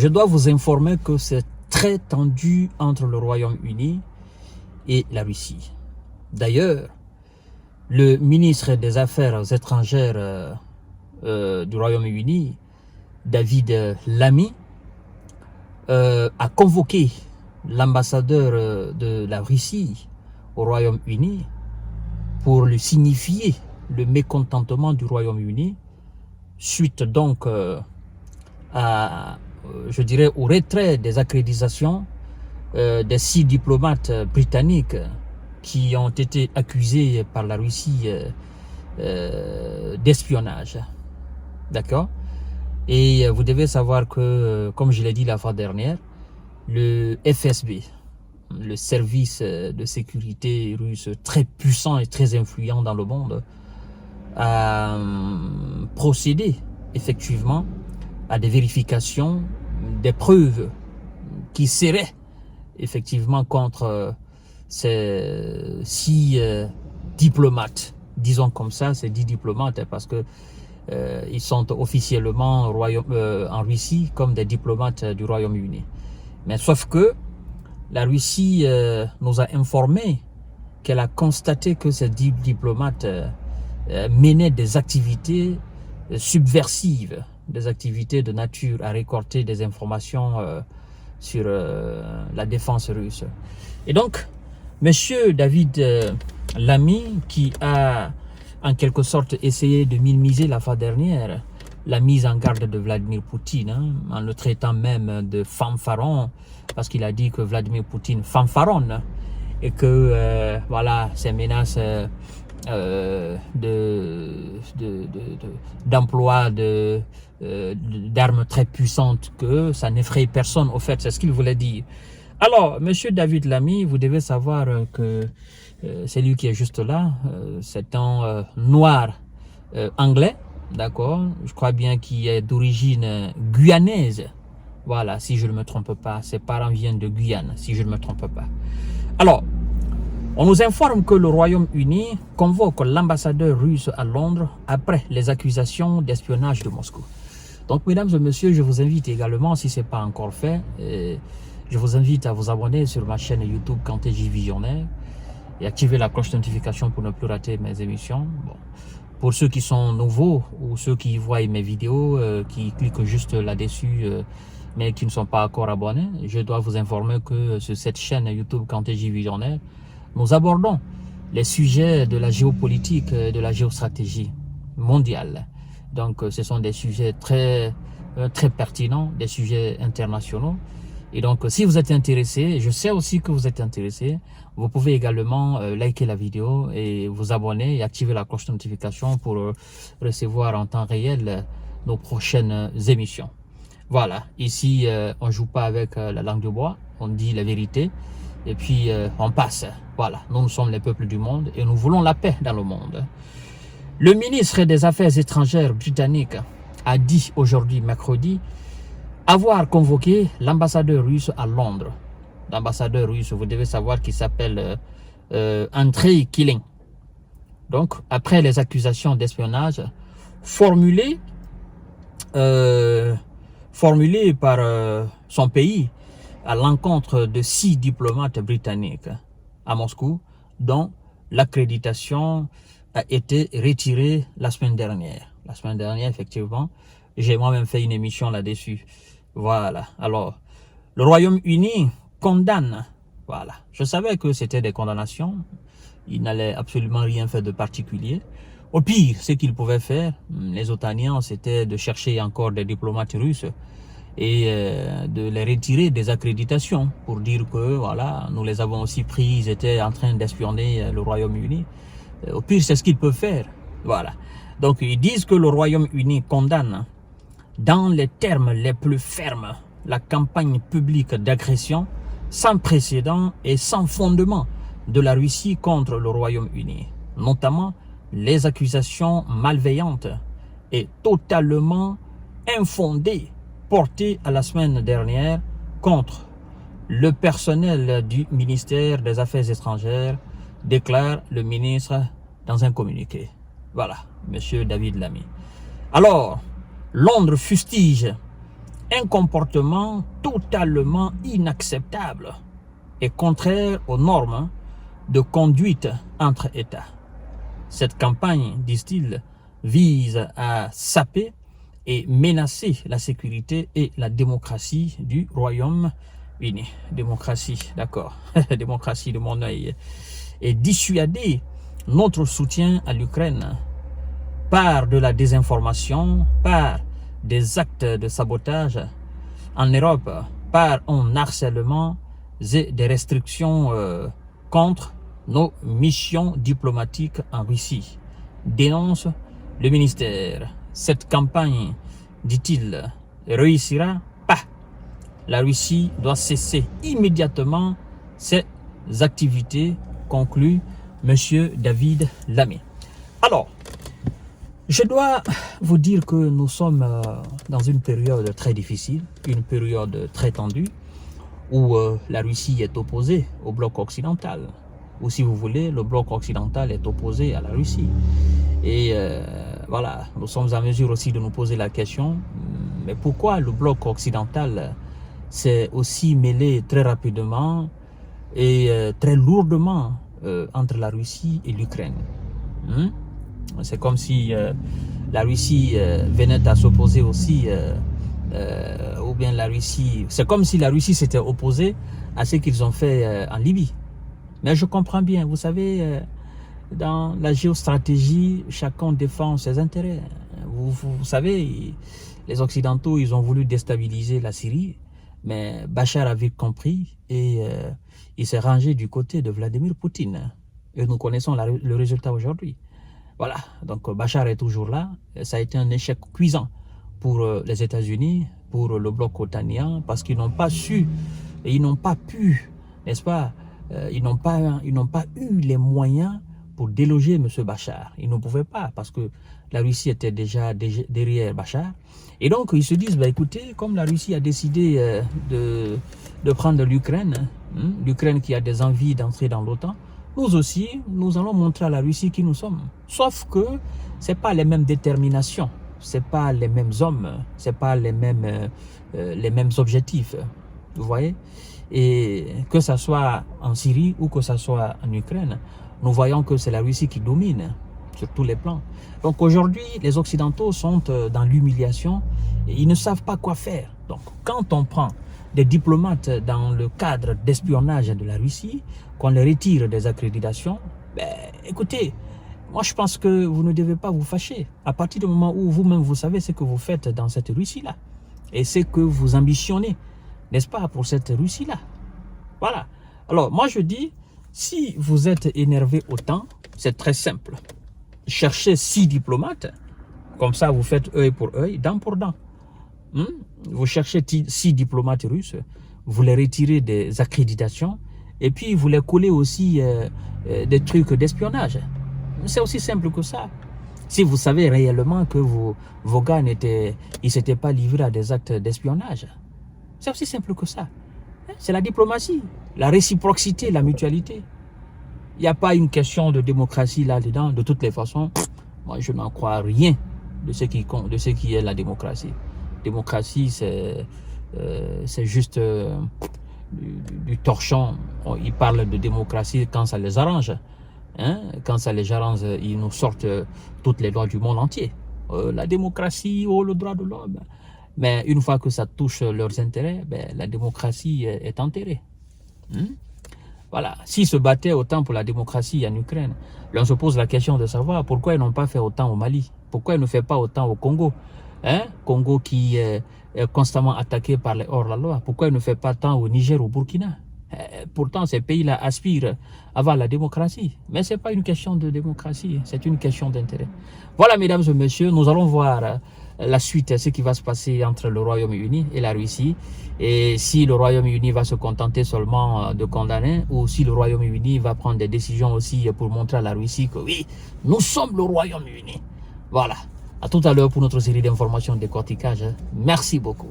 Je dois vous informer que c'est très tendu entre le Royaume-Uni et la Russie. D'ailleurs, le ministre des Affaires étrangères du Royaume-Uni, David Lammy, a convoqué l'ambassadeur de la Russie au Royaume-Uni pour lui signifier le mécontentement du Royaume-Uni suite donc je dirais, au retrait des accréditations des 6 diplomates britanniques qui ont été accusés par la Russie d'espionnage. D'accord? Et vous devez savoir que, comme je l'ai dit la fois dernière, le FSB, le service de sécurité russe très puissant et très influent dans le monde, a procédé effectivement à des vérifications, des preuves qui seraient effectivement contre ces 6 diplomates. Disons comme ça, ces 10 diplomates, parce que ils sont officiellement en Russie comme des diplomates du Royaume-Uni. Mais sauf que la Russie nous a informé qu'elle a constaté que ces 10 diplomates menaient des activités subversives, des activités de nature à récolter des informations sur la défense russe. Et donc, monsieur David Lammy, qui a en quelque sorte essayé de minimiser la fois dernière la mise en garde de Vladimir Poutine, en le traitant même de fanfaron, parce qu'il a dit que Vladimir Poutine fanfaronne, et que voilà, ces menaces d'emploi d'armes très puissantes, que ça n'effraie personne. Au fait, c'est ce qu'il voulait dire. Alors, monsieur David Lammy, vous devez savoir que c'est lui qui est juste là. C'est un noir anglais, d'accord? Je crois bien qu'il est d'origine guyanaise. Voilà, si je ne me trompe pas. Ses parents viennent de Guyane, si je ne me trompe pas. Alors, on nous informe que le Royaume-Uni convoque l'ambassadeur russe à Londres après les accusations d'espionnage de Moscou. Donc, mesdames et messieurs, je vous invite également, si ce n'est pas encore fait, je vous invite à vous abonner sur ma chaîne YouTube Kanté J Visionnaire et activer la cloche de notification pour ne plus rater mes émissions. Bon. Pour ceux qui sont nouveaux ou ceux qui voient mes vidéos, qui cliquent juste là-dessus, mais qui ne sont pas encore abonnés, je dois vous informer que sur cette chaîne YouTube Kanté J Visionnaire, nous abordons les sujets de la géopolitique, de la géostratégie mondiale. Donc, ce sont des sujets très pertinents, des sujets internationaux. Et donc, si vous êtes intéressé, je sais aussi que vous êtes intéressé, vous pouvez également liker la vidéo et vous abonner et activer la cloche de notification pour recevoir en temps réel nos prochaines émissions. Voilà, ici, on ne joue pas avec la langue de bois, on dit la vérité et puis on passe. Voilà, nous sommes les peuples du monde et nous voulons la paix dans le monde. Le ministre des Affaires étrangères britannique a dit aujourd'hui, mercredi, avoir convoqué l'ambassadeur russe à Londres. L'ambassadeur russe, vous devez savoir qu'il s'appelle Andrei Killing. Donc, après les accusations d'espionnage formulées par son pays à l'encontre de 6 diplomates britanniques à Moscou, dont l'accréditation a été retirée la semaine dernière. La semaine dernière, effectivement, j'ai moi-même fait une émission là-dessus. Voilà. Alors, le Royaume-Uni condamne. Voilà. Je savais que c'était des condamnations. Il n'allait absolument rien faire de particulier. Au pire, ce qu'ils pouvaient faire, les Otaniens, c'était de chercher encore des diplomates russes et de les retirer des accréditations pour dire que, voilà, nous les avons aussi pris, ils étaient en train d'espionner le Royaume-Uni. Au pire, c'est ce qu'ils peuvent faire. Voilà. Donc, ils disent que le Royaume-Uni condamne dans les termes les plus fermes la campagne publique d'agression sans précédent et sans fondement de la Russie contre le Royaume-Uni, notamment les accusations malveillantes et totalement infondées portées à la semaine dernière contre le personnel du ministère des Affaires étrangères, déclare le ministre dans un communiqué. Voilà, monsieur David Lammy. Alors, Londres fustige un comportement totalement inacceptable et contraire aux normes de conduite entre États. Cette campagne, disent-ils, vise à saper et menacer la sécurité et la démocratie du Royaume-Uni. Démocratie, d'accord, démocratie de mon œil. Et dissuader notre soutien à l'Ukraine par de la désinformation, par des actes de sabotage en Europe, par un harcèlement et des restrictions contre nos missions diplomatiques en Russie, dénonce le ministère. Cette campagne, dit-il, réussira pas. La Russie doit cesser immédiatement ses activités, conclut M. David Lammy. Alors, je dois vous dire que nous sommes dans une période très difficile, une période très tendue, où la Russie est opposée au bloc occidental. Ou si vous voulez, le bloc occidental est opposé à la Russie. Et voilà, nous sommes en mesure aussi de nous poser la question, mais pourquoi le bloc occidental s'est aussi mêlé très rapidement et très lourdement entre la Russie et l'Ukraine? C'est comme si la Russie venait à s'opposer aussi, ou bien la Russie... C'est comme si la Russie s'était opposée à ce qu'ils ont fait en Libye. Mais je comprends bien, vous savez, dans la géostratégie, chacun défend ses intérêts. Vous savez, les Occidentaux, ils ont voulu déstabiliser la Syrie, mais Bachar a vite compris et il s'est rangé du côté de Vladimir Poutine. Et nous connaissons le résultat aujourd'hui. Voilà, donc Bachar est toujours là. Ça a été un échec cuisant pour les États-Unis, pour le bloc otanien, parce qu'ils n'ont pas su, et ils n'ont pas pu, n'est-ce pas, ils n'ont pas eu les moyens pour déloger M. Bachar. Ils ne pouvaient pas, parce que la Russie était déjà derrière Bachar. Et donc, ils se disent, bah, écoutez, comme la Russie a décidé de prendre l'Ukraine, l'Ukraine qui a des envies d'entrer dans l'OTAN, nous aussi, nous allons montrer à la Russie qui nous sommes. Sauf que ce n'est pas les mêmes déterminations, ce n'est pas les mêmes hommes, ce n'est pas les mêmes objectifs. Vous voyez? Et que ce soit en Syrie ou que ce soit en Ukraine, nous voyons que c'est la Russie qui domine sur tous les plans. Donc aujourd'hui, les Occidentaux sont dans l'humiliation et ils ne savent pas quoi faire. Donc quand on prend des diplomates dans le cadre d'espionnage de la Russie, qu'on les retire des accréditations, ben, écoutez, moi je pense que vous ne devez pas vous fâcher. À partir du moment où vous-même vous savez ce que vous faites dans cette Russie-là et ce que vous ambitionnez, n'est-ce pas, pour cette Russie-là. Voilà. Alors moi je dis, si vous êtes énervé autant, c'est très simple. Cherchez 6 diplomates, comme ça vous faites œil pour œil, dent pour dent. Vous cherchez 6 diplomates russes, vous les retirez des accréditations et puis vous les collez aussi des trucs d'espionnage. C'est aussi simple que ça. Si vous savez réellement que vos gars ils s'étaient pas livrés à des actes d'espionnage, c'est aussi simple que ça. C'est la diplomatie, la réciprocité, la mutualité. Il n'y a pas une question de démocratie là-dedans. De toutes les façons, moi je n'en crois rien de ce qui est la démocratie. Démocratie, c'est juste du torchon. Ils parlent de démocratie quand ça les arrange. Quand ça les arrange, ils nous sortent toutes les lois du monde entier. La démocratie, le droit de l'homme. Mais une fois que ça touche leurs intérêts, ben, la démocratie est enterrée. Voilà. S'ils se battaient autant pour la démocratie en Ukraine, on se pose la question de savoir pourquoi ils n'ont pas fait autant au Mali. Pourquoi ils ne font pas autant au Congo. Congo qui est constamment attaqué par les hors-la-loi. Pourquoi ils ne font pas tant au Niger ou au Burkina? Pourtant, ces pays-là aspirent à avoir la démocratie. Mais ce n'est pas une question de démocratie, c'est une question d'intérêt. Voilà, mesdames et messieurs, nous allons voir la suite, ce qui va se passer entre le Royaume-Uni et la Russie. Et si le Royaume-Uni va se contenter seulement de condamner, ou si le Royaume-Uni va prendre des décisions aussi pour montrer à la Russie que oui, nous sommes le Royaume-Uni. Voilà. À tout à l'heure pour notre série d'informations de décortiquage. Merci beaucoup.